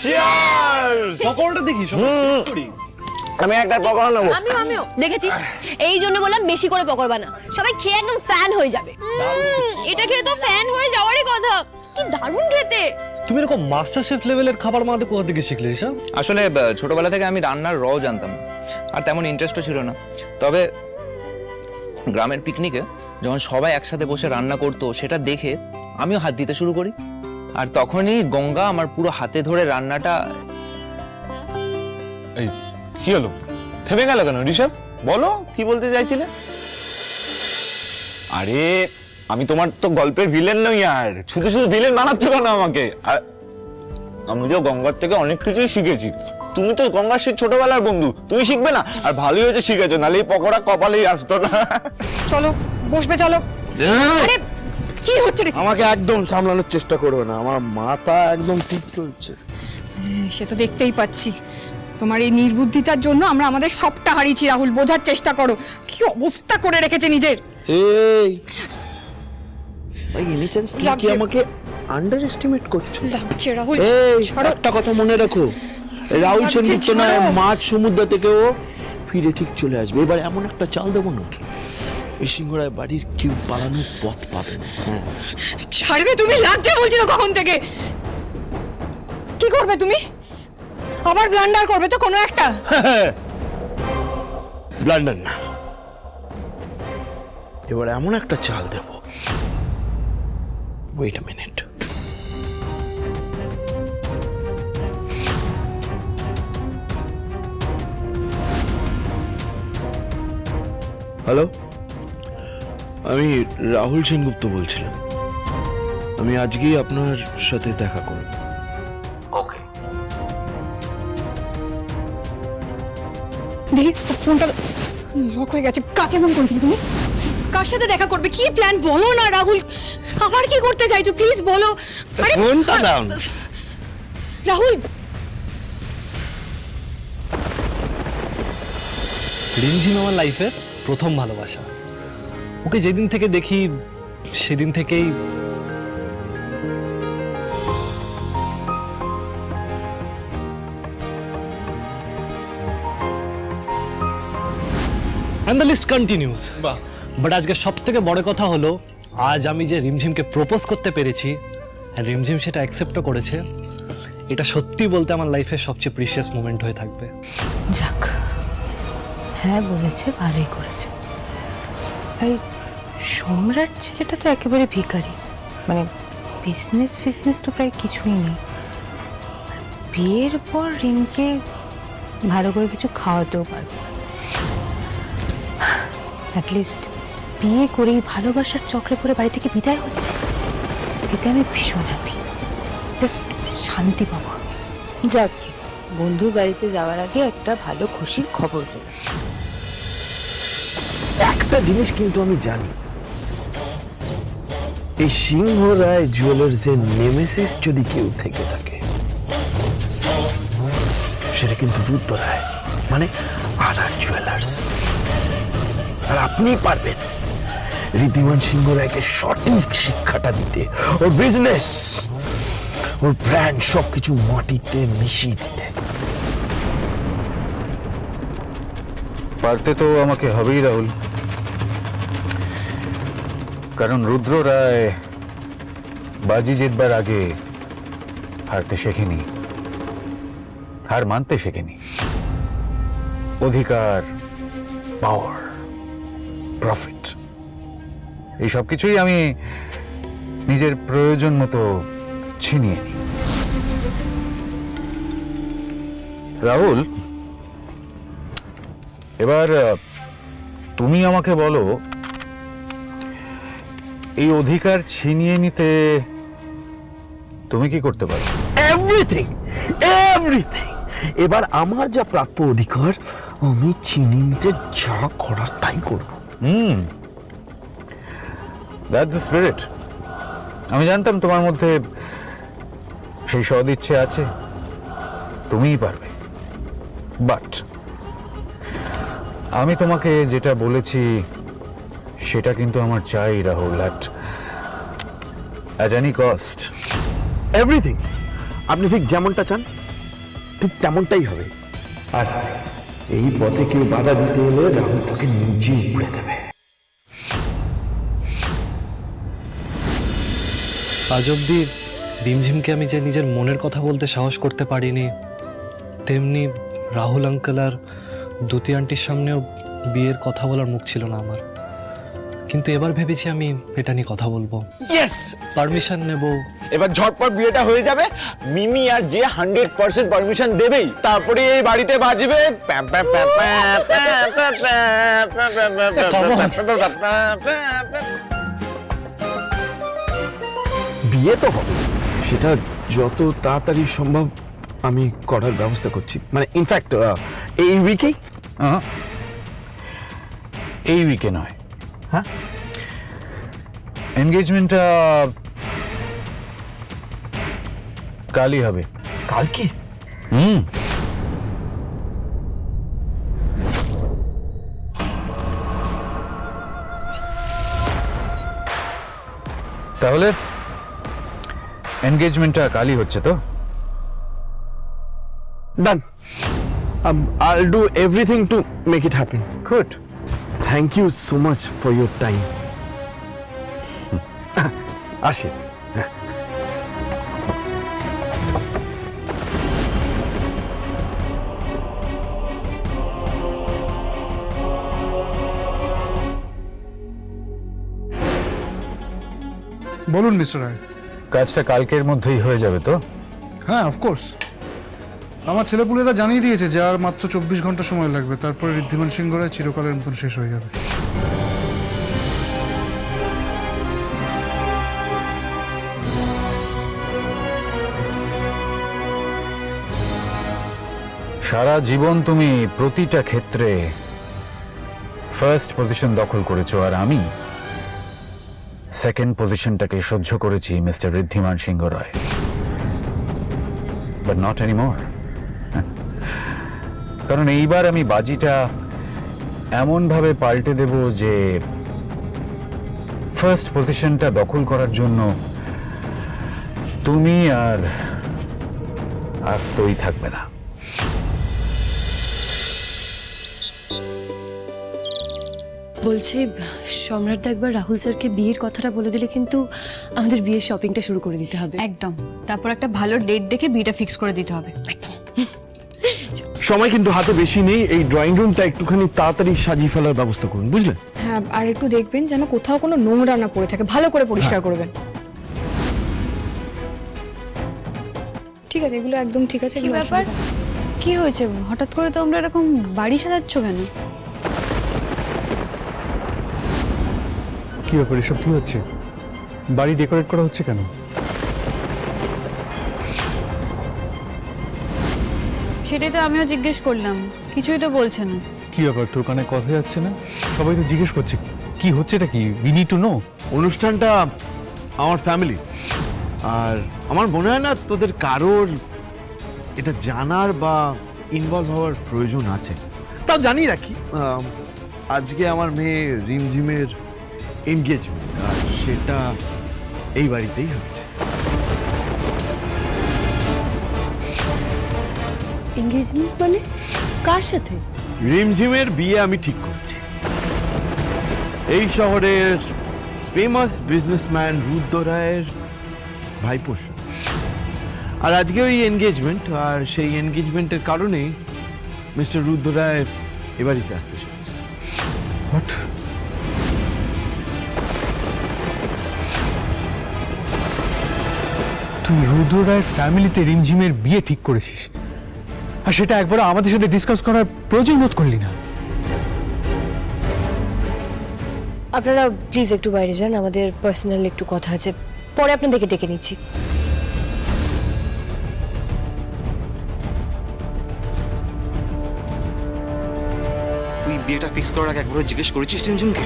Cheers. পকোড়াটা দেখি আমি একটা পকোড়া নেবো। আমিও দেখেছিস, এই জন্য বললাম বেশি করে পকোড়া বানা, সবাই খেয়ে একদম ফ্যান হয়ে যাবে। এটা খেয়ে তো ফ্যান হয়ে যাওয়ারই কথা। কি দারুণ খেতে। তুমি এরকম মাস্টার শেফ লেভেলের খাবার বানাতে কোথা থেকে শিখলে ঋষা? আসলে ছোটবেলা থেকে আমি রান্নার রও জানতাম না, আর তেমন ইন্টারেস্টও ছিল না। তবে গ্রামের পিকনিকে যখন সবাই একসাথে বসে রান্না করতো সেটা দেখে আমিও হাত দিতে শুরু করি, আর তখনই গঙ্গা আমার পুরো হাতে ধরে রান্নাটা। এই কি হলো, থেমে গেল কেন ঋষভ? বলো কি বলতে চাইছিলে? আরে আমি তোমার তো গল্পের ভিলেন নই আর, শুধু শুধু ভিলেন বানাচ্ছ কেন আমাকে? আর আমি তো গঙ্গার থেকে অনেক কিছুই শিখেছি। তুমি তো গঙ্গার সেই ছোটবেলার বন্ধু, তুমি শিখবে না? আর ভালোই হয়েছে শিখেছো, নাহলে এই পকোড়া কপালেই আসতো না। চলো বসবে, চলো। আরে কি হচ্ছে রে? আমাকে একদম সামলানোর চেষ্টা করবে না, আমার মাথা একদম ঠিক চলছে। সে তো দেখতেই পাচ্ছি, তোমার এই নির্বুদ্ধিতার জন্য আমরা আমাদের সবটা হারিয়েছি। রাহুল, বোঝার চেষ্টা করো, কি অবস্থা করে রেখেছে নিজের। এই ভাই, এনি চান্স তুমি কি লাগছে। আমাকে আন্ডার এস্টিমেট করছো? লাগছে রাহুল। এই ছাড়ো। একটা কথা মনে রাখো, রাহুল লাগছে, সেনগুপ্ত না ছাড়ো। মাঝ সমুদ্র থেকেও ফিরে ঠিক চলে আসবে। এবার এমন একটা চাল দেবো না, এই সিংহরায় বাড়ির কেউ পালানোর পথ পাবে না। হ্যাঁ, ছাড়বে তুমি? লাগছে বলছি তো কখন থেকে। কি করবে তুমি? আবার ব্লান্ডার করবে তো কোনো একটা? ব্লান্ডার না, এবার এমন একটা চাল দেব। Wait a minute. হ্যালো, আমি রাহুল সেনগুপ্ত বলছিলাম। আমি আজকেই আপনার সাথে দেখা করব। ওকে। দেখি ফোনটা লক হয়ে গেছে। কাকে মন করেছিল তুমি? কার সাথে দেখা করবে? কি প্ল্যান বলো না রাহুল। আবার কি করতে চাইছো প্লিজ বলো। আরে ফোনটা দাও না। রাহুল, রিমঝিম আমার লাইফের প্রথম ভালোবাসা। ওকে যেদিন থেকে দেখি সেদিন থেকেই and the list continues. But আজকে সব থেকে বড় কথা হলো, আজ আমি যে রিমঝিমকে প্রপোজ করতে পেরেছি আর রিমঝিম সেটা অ্যাকসেপ্টও করেছে, এটা সত্যি বলতে আমার লাইফের সবচেয়ে প্রিশিয়াস মোমেন্ট হয়ে থাকবে। যাক, হ্যাঁ বলেছে, ভালোই করেছে। এই সম্রাট ছেলেটা তো একেবারে ভিখারি, মানে বিজনেস তো প্রায় কিছুই নেই। বিয়ের পর রিমকে ভালো করে কিছু খাওয়াতেও পারবে। অ্যাটলিস্ট বিয়ে করেই ভালোবাসার চক্রে পড়ে বাড়ি থেকে বিদায় হচ্ছে, এতে আমি ভীষণ হ্যাপি। জাস্ট শান্তি পাবো। যাক, বন্ধুর বাড়িতে যাওয়ার আগে একটা ভালো খুশির খবর পেলাম। একটা জিনিস কিন্তু আমি জানি, এই সিংহ রায় জুয়েলার্সের নেমেসিস যদি কেউ থেকে থাকে, সেটা কিন্তু রুদ্র রায়, মানে আর জুয়েলার্স। আর আপনি পারবেন ঋদ্ধিমান সিংহ রায়কে সঠিক শিক্ষাটা দিতে, ওর বিজনেস, ওর ব্র্যান্ড সবকিছু মাটিতে মিশিয়ে দিতে। পারতে তো আমাকে হবেই রাহুল, কারণ রুদ্র রায় বাজি জিতবার আগে হারতে শেখেনি, হার মানতে শেখেনি। অধিকার, পাওয়ার, প্রফিট, এই সব কিছুই আমি নিজের প্রয়োজন মতো ছিনিয়ে নিই। রাহুল, এবার তুমি আমাকে বলো, এই অধিকার ছিনিয়ে নিতে তুমি কি করতে পারো? Everything, everything. এবার আমার যা প্রাপ্য অধিকার, আমি চিনি নিতে যা করার তাই করব। That's the spirit. আমি জানতাম তোমার মধ্যে সেই সদ ইচ্ছে আছে, তুমিই পারবে। বাট আমি তোমাকে যেটা বলেছি সেটা কিন্তু আমার চাই Rahul, at any cost. Everything. আপনি ঠিক যেমনটা চান ঠিক তেমনটাই হবে। আর এই পথে কেউ বাধা দিতে এলে রাহুল তাকে নিজে উপড়ে দেবে। আজ অব্দি রিমঝিমকে আমি যে নিজের মনের কথা বলতে সাহস করতে পারিনি, তেমনি রাহুল আঙ্কেল আর দুতি আন্টির সামনেও বিয়ের কথা বলার মুখ ছিল না আমার। কিন্তু এবার ভেবেছি আমি এটা নিয়ে কথা বলবো, ইয়েস, পারমিশন নেব। এবার ঝটপট বিয়েটা হয়ে যাবে। মিমি আর যে 100% পারমিশন দেবেই, তারপরে এই বাড়িতে বাজবে বিয়ে তো হবে, সেটা যত তাড়াতাড়ি সম্ভব আমি করার ব্যবস্থা করছি। মানে ইনফ্যাক্ট এই উইকেই। এই উইকে নয়, হ্যাঁ, এনগেজমেন্টটা কালই হবে। কালকে? তাহলে এনগেজমেন্টটা কালই হচ্ছে তো? Done. I'll do everything to make it happen. Good. Thank you so much for your time. আসি। বলুন মিস্টার রায়। কাজটা কালকের মধ্যেই হয়ে যাবে তো? হ্যাঁ, অফকোর্স। আমার ছেলেপুলেরা জানিয়ে দিয়েছে যে আর মাত্র 24 ঘন্টা সময় লাগবে, তারপরে ঋদ্ধিমান সিংহ রায় চিরকালের মতন শেষ হয়ে যাবে। সারা জীবন তুমি প্রতিটা ক্ষেত্রে ফার্স্ট পজিশন দখল করেছো, আর আমি সেকেন্ড পজিশনটাকে সহ্য করেছি mister Riddhiman Singha Roy. But not anymore. কারণ এইবার আমি বাজিটা এমনভাবে পাল্টে দেব যে ফার্স্ট পজিশনটা দখল করার জন্য তুমি আর আস্তই থাকবে না। বলছি সম্রাটদা একবার রাহুল স্যারকে বিয়ের কথাটা বলে দিলে কিন্তু আমাদের বিয়ের শপিংটা শুরু করে দিতে হবে। একদম, তারপর একটা ভালো ডেট দেখে বিয়েটা ফিক্স করে দিতে হবে। সময় কিন্তু হাতে বেশি নেই, এই ড্রয়িং রুমটা একটুখানি তাড়াতাড়ি সাজিয়ে ফেলার ব্যবস্থা করুন, বুঝলেন? হ্যাঁ, আর একটু দেখবেন যেন কোথাও কোনো নোংরা না পড়ে থাকে, ভালো করে পরিষ্কার করবেন। ঠিক আছে, এগুলো একদম ঠিক আছে। কি ব্যাপার, কি হয়েছে হঠাৎ করে তোমরা এরকম বাড়ি সাজাচ্ছ কেন? কি ব্যাপার, এসব কি হচ্ছে? বাড়ি ডেকোরেট করা হচ্ছে কেন? সেটাই তো আমিও জিজ্ঞেস করলাম, কিছুই তো বলছে না। কি ব্যাপার, তোর কানে কথা যাচ্ছে না? সবাই তো জিজ্ঞেস করছে কি হচ্ছেটা কি, উই নিড টু নো। অনুষ্ঠানটা আমার ফ্যামিলি, আর আমার মনে হয় না তোদের কারোর এটা জানার বা ইনভলভ হওয়ার প্রয়োজন আছে। তাও জানিয়ে রাখি, আজকে আমার মেয়ে রিমঝিমের এনগেজমেন্ট, আর সেটা এই বাড়িতেই হচ্ছে। এনগেজমেন্ট মানে কার সাথে? রিমঝিমের বিয়ে আমি ঠিক করছি এই শহরের ফেমাস বিজনেসম্যান রুদ্র রায়ের ভাইপোর সাথে। আর আজকে ওই এনগেজমেন্ট, আর সেই এনগেজমেন্টের কারণেই মিস্টার রুদ্র রায় এ বাড়িতে আসতে চলেছে। হোয়াট? তুই রুদ্র রায়ের ফ্যামিলিতে রিমঝিমের বিয়ে ঠিক করেছিস, আর সেটা একবার আমাদের সাথে ডিসকাস করার প্রয়োজন বোধ করলি না? আপনারা প্লিজ একটু বাইরে যান, আমাদের পার্সোনাল একটু কথা আছে, পরে আপনাদেরকে ডেকে নিচ্ছি। তুই বিয়েটা ফিক্স করার আগে একবার জিজ্ঞেস করেছিস রিমঝিমকে?